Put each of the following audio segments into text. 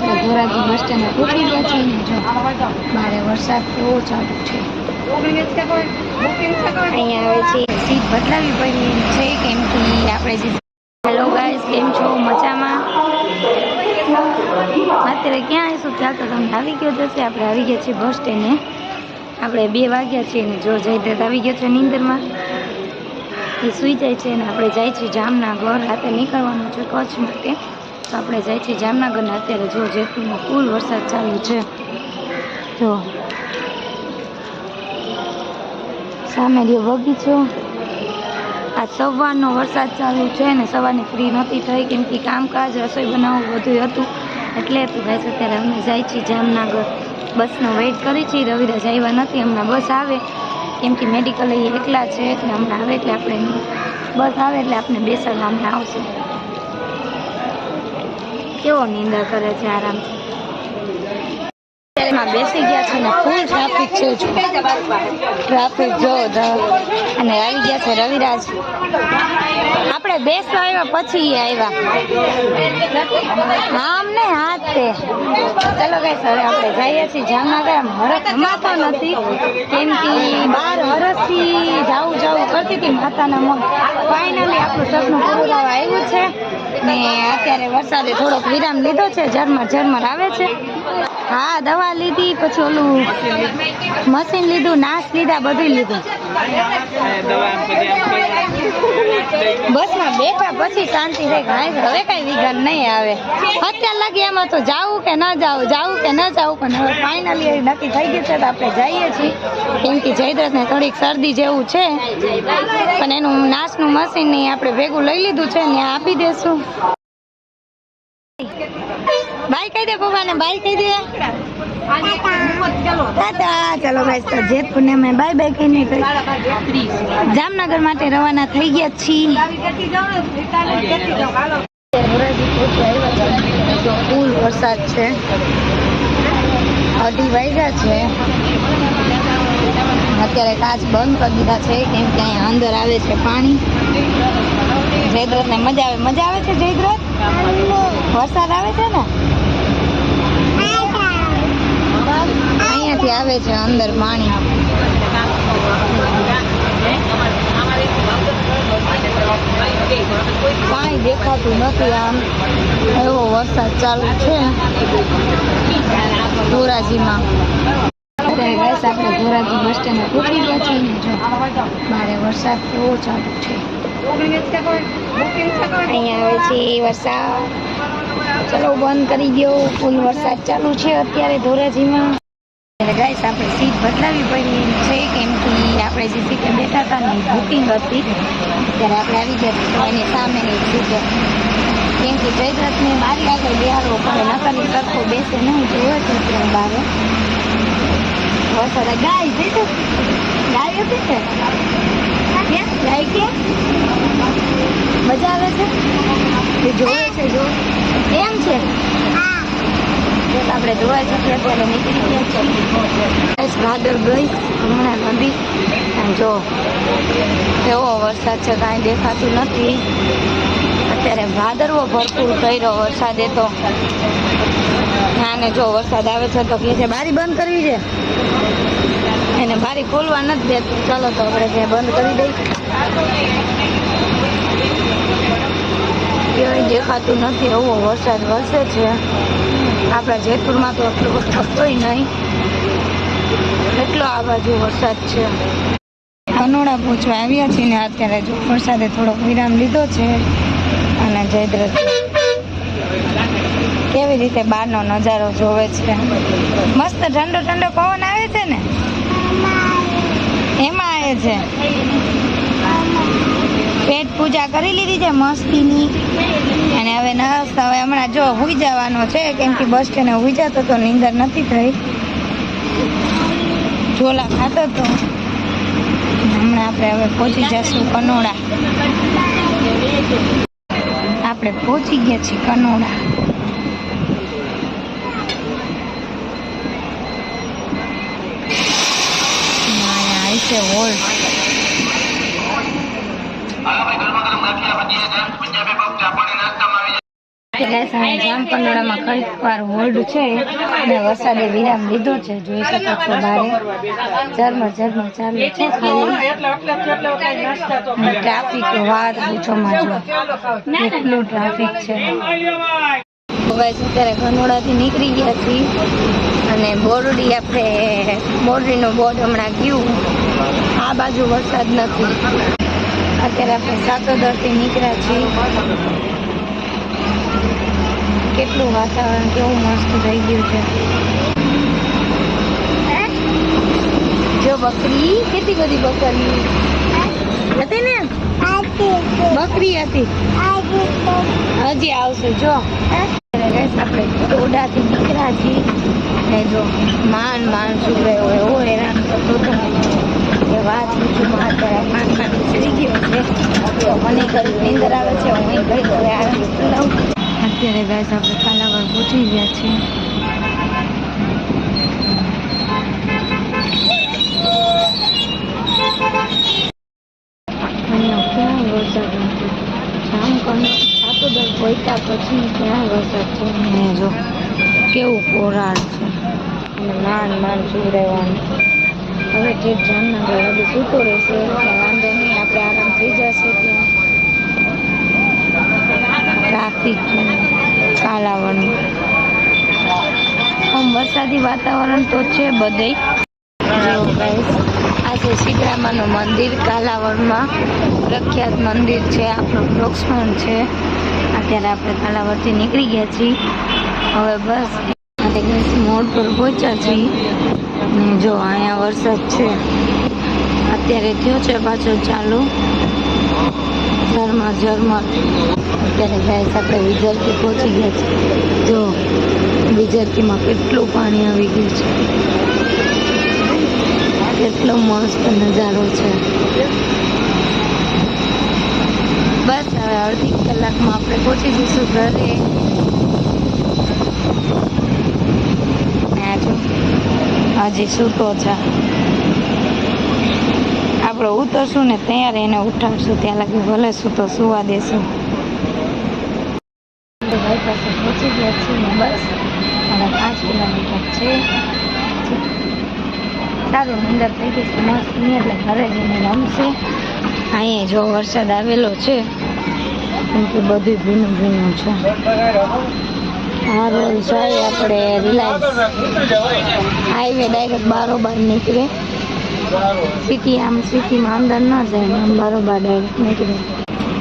આપણે ધોરાજી બસ સ્ટેન્ડે પહોંચી ગયા છીએ ને જો બારે વરસાદ કેવો ચાલુ છે। અહીંયા આવે છે સીટ બદલાવી પડી છે કેમ કે આપણે જે હેલો ગાઈસ કેમ છો મજામાં? અત્યારે ક્યાં આવીશું ત્યાં તો તમને આવી ગયો જશે। આપણે આવી ગયા છીએ બસ સ્ટેન્ડે। આપણે 2 વાગ્યા છીએ ને જો જયદ્રથ આવી ગયો છે નીંદરમાં, એ સૂઈ જાય છે ને આપણે જાય છીએ જામનગર। રાતે નીકળવાનું છે કચ્છ માટે, તો આપણે જાય છીએ જામનગર ને અત્યારે જો જેતપુરમાં ફૂલ વરસાદ ચાલુ છે। જો સામે રહ્યો બગીચો। આ સવારનો વરસાદ ચાલુ છે ને સવારની ફ્રી નહોતી થઈ કેમ કે કામકાજ રસોઈ બનાવવું બધું હતું એટલે તો ગાઈસ અત્યારે અમે જાય છીએ જામનગર। બસનો વેઇટ કરી છીએ, રવિરાજ આવ્યા નથી, હમણાં બસ આવે કેમ કે મેડિકલ એ એકલા છે એટલે હમણાં આવે એટલે આપણે બસ આવે એટલે આપણે બેસાડવા હમણાં આવશે। કેવો નિંદા કરે છે આરામથી, એમાં બેસી ગયા છે ને ફૂલ ટ્રાફિક છે, ટ્રાફિક જો અને આવી ગયા છે રવિરાજ। આપણે બેસવા આવ્યા પછી આવ્યા, આમ ને હાથ તે ચલો ગાઈસ હવે આપણે જઈએ છીએ જામનગર। હરખ હમાતો નથી કેમ કે 12 વર્ષથી જાવું કરતી હતી માતાના મન, ફાઇનલી આપણું સપનું પૂરું થવા આવ્યું છે ને અત્યારે વરસાદે થોડોક વિરામ લીધો છે, ઝરમર આવે છે। હા દવા લીધી, પછી ઓલું મશીન લીધું, નાશ લીધા, બધું લીધું। બસમાં બેઠા પછી શાંતિ થઈ ગાય, હવે કઈ વિઘન નહીં આવે। અત્યાર લાગી એમાં તો જાવું કે ન જાવું પણ હવે ફાઇનલી નક્કી થઈ ગયું છે તો આપણે જઈએ છીએ કેમ કે જયદ્રથને થોડીક શરદી જેવું છે પણ એનું નાશનું મશીન આપણે ભેગું લઈ લીધું છે ને આપી દેશું। બાય કહી દે પપ્પાને, બાય કહી દે ટાટા। ચલો ગાઈસ તો જેતપુર ને અમે બાય બાય કહીને જામનગર માટે રવાના થઈ ગયા છીએ। ફૂલ વરસાદ છે, 2:30 વાગ્યા છે, અત્યારે કાચ બંધ કરી દીધા છે કેમ કે અહીંયા અંદર આવે છે પાણી। જયદ્રથને મજા આવે છે જયદ્રથ, વરસાદ આવે છે ને અહીંયાથી આવે છે અંદર પાણી। કાંઈ દેખાતું નથી, આમ એવો વરસાદ ચાલુ છે ધોરાજીમાં। અત્યારે ગાઈસ આપણે ધોરાજી બસ સ્ટેન્ડે પહોંચી ગયા છીએ ને જો બારે વરસાદ કેવો ચાલુ છે, અહીંયા આવે છે વરસાદ। ચલો બંધ કરી ગયો, ફૂલ વરસાદ ચાલુ છે અત્યારે ધોરાજીમાં। ગાઈસ આપણે સીટ બદલાવી પડી છે કેમ કે આપણે જે સીટે બેઠા હતા ને બુકિંગ હતી, ત્યારે આપણે આવી ગયા તો એની સામેની સીટે કેમ કે જયદ્રથને બારી આગળ બેહાડવો પડે, નકરની સરખો બેસે નહીં, જોવે છે ત્યાં બારે વરસાદ। ગાય જઈ તો ગાય હતી ને ક્યાં ગાય, ક્યાં મજા આવે છે એ જોવે છે, જો એમ છે આપણે જોવા શકીએ અત્યારે નીકળી ગયા છે। ભાદર ગઈ હમણાં નદી, જો એવો વરસાદ છે કાંઈ દેખાતું નથી અત્યારે, ભાદરવો ભરપૂર કર્યો વરસાદે તો। આને જો વરસાદ આવે છે તો કહે છે બારી બંધ કરવી છે, એને બારી ખોલવા નથી દેતું। ચાલો તો આપણે ત્યાં બંધ કરી દઈએ, ક્યાંય દેખાતું નથી, એવો વરસાદ વરસે છે। આપણા જેતપુરમાં તો એટલો થતોય નહીં, એટલો આ બાજુ વરસાદ છે। કનોડા પહોંચવા આવ્યા છીએ ને અત્યારે જો વરસાદે થોડોક વિરામ લીધો છે અને જયદ્રથ કેવી રીતે બહારનો નજારો જોવે છે, મસ્ત ઠંડો ઠંડો પવન આવે છે ને એમાં આવે છે। પેટ પૂજા કરી લીધી છે મસ્તીની અને હવે નાસ્તા હવે હમણાં જો હુઈ જવાનો છે કેમ કે બસ સ્ટેન્ડે હુઈ જતો તો નીંદર નથી થઈ, ઝોલા ખાતો તો। હમણાં આપણે હવે પહોંચી જશું કનોડા, આપણે પહોંચી ગયા છીએ કનોડા। અહીંયા છે હોલ, ગાઈસ અહીંયા જામકંડોળામાં ખરીદવાર હોલ્ડ છે અને વરસાદે વિરામ લીધો છે. જોઈ શકો છો બારે ઝરમર ઝરમર ચાલુ છે. ટ્રાફિક વાત પૂછોમાં જો કેટલું ટ્રાફિક છે. અત્યારે ગનોડાથી નીકળી ગયા છીએ અને બોરડી આપણે બોરડીનું બોર્ડ હમણાં ગયું. આ બાજુ વરસાદ નથી. અત્યારે આપણે સાતોદરથી નીકળ્યા છીએ. કેટલું વાતાવરણ કેવું મસ્ત થઈ ગયું છે. જો બકરી કેટલી બધી બકરી હતી ને બકરી હતી હજી આવશે. જો આપણે ટોડાથી નીકળ્યા છીએ ને જો માન શું રહ્યો એવો હેરાન કરતો હતો એ વાત પૂછું. અત્યારે માન ઉછળી ગયો છે તો મને કઈ નીંદર આવે છે. હું કઈ હવે આરામ કરાવું. અત્યારે ગાઈસ આપણે કાલાવડ પહોંચી ગયા છીએ. અહીંયા ક્યાં વરસાદ નથી. જામકંડોળ સાતોદર પહોંચ્યા પછી ક્યાં વરસાદ છે. ને જો કેવું કોરાડ છે અને માન શું રહેવાનું. હવે જે જામનગર બધું સૂતો રહેશે એટલે વાંધો નહીં, આપણે આરામ થઈ જશે. ત્યાં ટ્રાફિક છે કાલાવડનું. આમ વરસાદી વાતાવરણ તો છે બધે. આ છે શીતળામાનું મંદિર કાલાવડમાં પ્રખ્યાત મંદિર છે. આપણું પ્રોક્સમન છે. અત્યારે આપણે કાલાવડથી નીકળી ગયા છીએ. હવે બસ મોડ પર પહોંચ્યા છીએ ને જો અહીંયા વરસાદ છે. અત્યારે થયો છે પાછો ચાલુ ઝરમર ઝરમર. અત્યારે ગાઈસ આપણે વિજરતી પહોંચી ગયા છે. જો વિજરતીમાં કેટલું પાણી આવી ગયું છે. કેટલો મસ્ત નજારો છે. બસ હવે અડધી કલાકમાં આપણે પહોંચી જઈશું ઘરે. હજી સૂતો છે. આપણે ઉતરશું ને ત્યાં એને ઉઠાવશું. ત્યાં લાગી ભલે સૂતો સુવા દેશું. ભાઈ પાસે પહોંચી ગયા છીએ. બસ મારા 5 કિલોમીટર છે. સારું નીંદર થઈ ગઈ છે મસ્ત નહીં. એટલે ઘરે જઈને રમશે. અહીંયા જો વરસાદ આવેલો છે કેમ કે બધું ભીનું ભીનું છે. આ રોડ જાય આપણે રિલાયન્સ હાઈવે ડાયરેક્ટ બારોબાર નીકળે. સિટીમાં અંદર ના જાય આમ બારોબાર ડાયરેક્ટ નીકળે.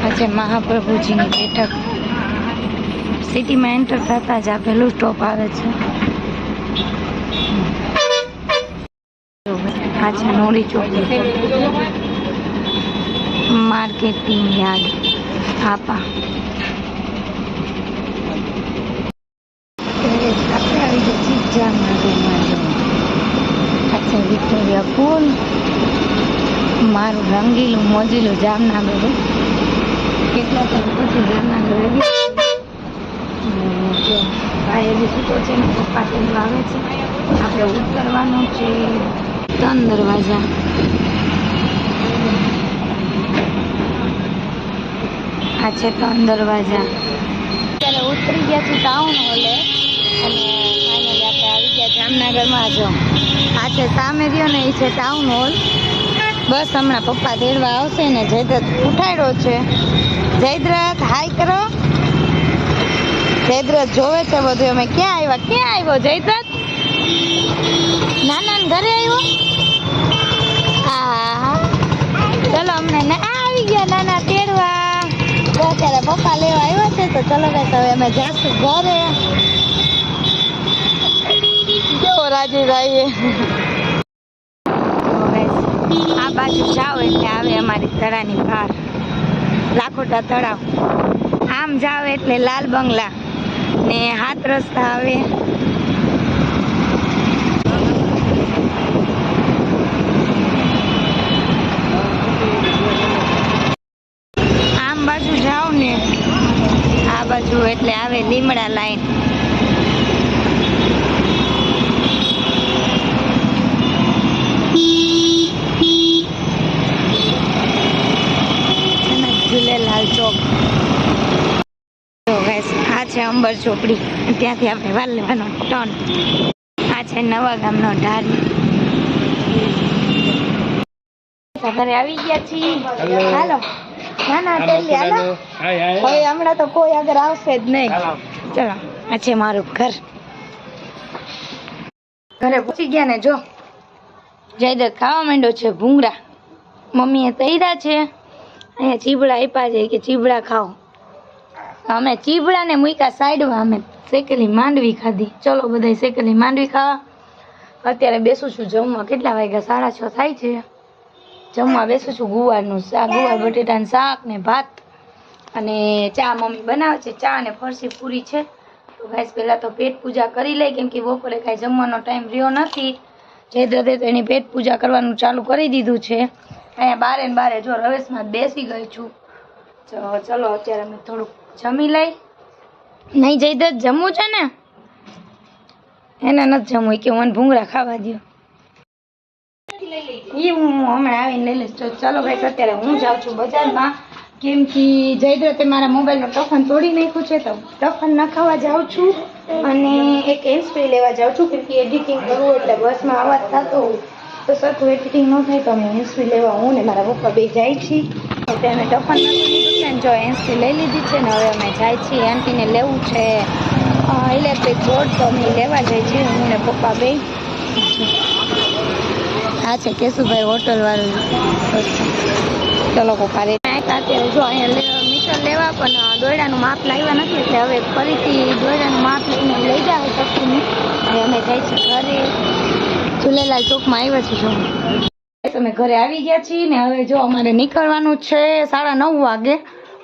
આજે મહાપ્રભુજીની બેઠક. સિટીમાં એન્ટર થતા જ આ પહેલું સ્ટોપ આવે છે. આ છે નોડી ચોકડી માર્કેટિંગ યાર્ડ આપા. આપણે આવી ગયા છીએ જામનગરમાં. આ છે વિક્ટોરિયા પુલ. મારું રંગીલું મોજીલું જામનગર. કેટલા ટાઈમ પછી જામનગર આવી. જો ભાઈ હજી સૂતો છે ને પપ્પા તેનું આવે છે. આપણે ઉતરવાનું છે 3 દરવાજા. આ છે 3 દરવાજા. અત્યારે ઉતરી ગયા છે ટાઉન હોલે અને ફાઇનલી આપણે આવી ગયા જામનગરમાં. જો આ છે સામે રહ્યો ને એ છે ટાઉન હોલ. બસ હમણાં પપ્પા તેડવા આવશે ને જયદ્રથ ઉઠાડ્યો છે. જયદ્રથ હાય કરો. જયદ્રથ જોવે છે બધું. અમે ક્યાં આવ્યો જયદ્રથ? નાના ઘરે આવ્યો. હા ચલો અમને આવી ગયા નાના તેડવા. તો અત્યારે પપ્પા લેવા આવ્યા છે તો ચલો ગાઈસ હવે અમે જાશું ઘરે. જો રાજીભાઈ આ બાજુ જાઓ એટલે આવે અમારી તળાની બહાર લાખોટા તળાવ. આમ જાઓ એટલે લાલ બંગલા ને 7 રસ્તા આવે. આમ બાજુ જાઓ ને આ બાજુ એટલે આવે લીમડા લાઈન. ઝૂલેલાલ ચોક. આ છે અંબર ચોપડી, ત્યાંથી આપણે વાર લેવાનો ટર્ન. આ છે નવા ગામનો ઢાર. ઘરે આવી ગયા છીએ. હાલો નાના ટેલી હાલો. હવે હમણાં તો કોઈ આગળ આવશે જ નહીં. ચલો આ છે મારું ઘર. ઘરે પહોંચી ગયા ને જો જયદત્ત ખાવા માંડ્યો છે ભૂંગળા. મમ્મીએ તૈરા છે. અહીંયા ચીબડા આપ્યા છે કે ચીબડા ખાઓ. અમે ચીબડા ને મૂક્યા સાઈડમાં. અમે શેકેલી માંડવી ખાધી. ચલો બધા શેકેલી માંડવી ખાવા. અત્યારે બેસું છું જમવા. કેટલા વાગ્યા? 6:30 થાય છે. જમવા બેસું છું ગુવારનું શાક, ગુવાર બટેટાનું શાક ને ભાત અને ચા મમ્મી બનાવે છે. ચા અને ફરસી પૂરી છે. તો ગાઈસ પહેલાં તો પેટ પૂજા કરી લઈ, કેમ કે બપોરે કાંઈ જમવાનો ટાઈમ રહ્યો નથી. જયદ્રથે તો એની પેટ પૂજા કરવાનું ચાલુ કરી દીધું છે. અહીંયા બારે જો રવેશમાં બેસી ગઈ છું. ચલો અત્યારે અમે થોડુંક જમી લઈ. નહીં જયદ્રથ જમવું છે ને? એને નથી જમવું કે મને ભૂંગળા ખાવા દો. એ હું હમણાં આવીને લઈ લઈશ. ચલો ગાઈસ અત્યારે હું જાઉં છું બજારમાં, કેમ કે જયદ્રથે મારા મોબાઈલનો ટફન તોડી નાખ્યું છે. તો ટફન નખાવા જાઉં છું અને એક હેન્ડ સ્પ્રે લેવા જાઉં છું, કેમ કે એડિટિંગ કરવું એટલે બસમાં અવાજ થતો હોય તો સરખું એડિટિંગ ન થાય. તો અમે હેન્ડ સ્પ્રે લેવા હું ને મારા પપ્પા બે જાય છીએ. એટલે અમે ટફન નાખી લીધું છે ને જો હેન્ડ સ્પ્રે લઈ લીધી છે ને હવે અમે જાય છીએ. આંટીને લેવું છે ઇલેક્ટ્રિક બોર્ડ, તો અમે લેવા જાય છીએ હું ને પપ્પા બે. આ છે કેશુભાઈ હોટલ વાળું વસ્તુ. ચલો પપ્પા રે અત્યારે જો અહીંયા મીટર લેવા પણ દોયડાનું માપ લાવ્યા નથી, એટલે હવે ફરીથી દોયડાનું માપ લઈને લઈ જાવ શકું. હવે અમે જાય છીએ ઘરે. ઝૂલેલાલ ચોકમાં આવ્યા છીએ જો અમે ઘરે આવી ગયા છીએ ને હવે જો અમારે નીકળવાનું છે 9:30 વાગે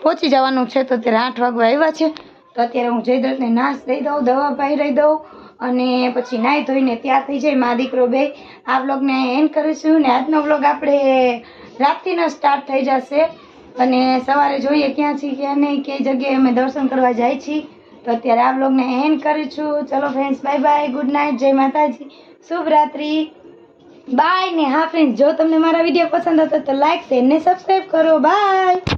પહોંચી જવાનું છે. તો અત્યારે 8 વાગવા આવ્યા છે. તો અત્યારે હું જયદ્રથને નાશ દઈ દઉં, દવા પાઈ રહી દઉં અને પછી નાહી ધોઈને તૈયાર થઈ જાય. મા દીકરો બે આ વ્લોગને એન્ડ કરીશું ને આજનો વ્લોગ આપણે રાતથી સ્ટાર્ટ થઈ જશે અને સવારે જોઈએ ક્યાં છીએ ક્યાં નહીં, કઈ જગ્યાએ અમે દર્શન કરવા જાય છીએ. તો અત્યારે આ વ્લોગને એન્ડ કરીશું. ચલો friends bye bye, good night, જય માતાજી, શુભ રાત્રિ, બાય. ને હા ફ્રેન્ડ્સ જો તમને મારા વિડીયો પસંદ હતો તો લાઈક શેર ને સબસ્ક્રાઈબ કરો. બાય.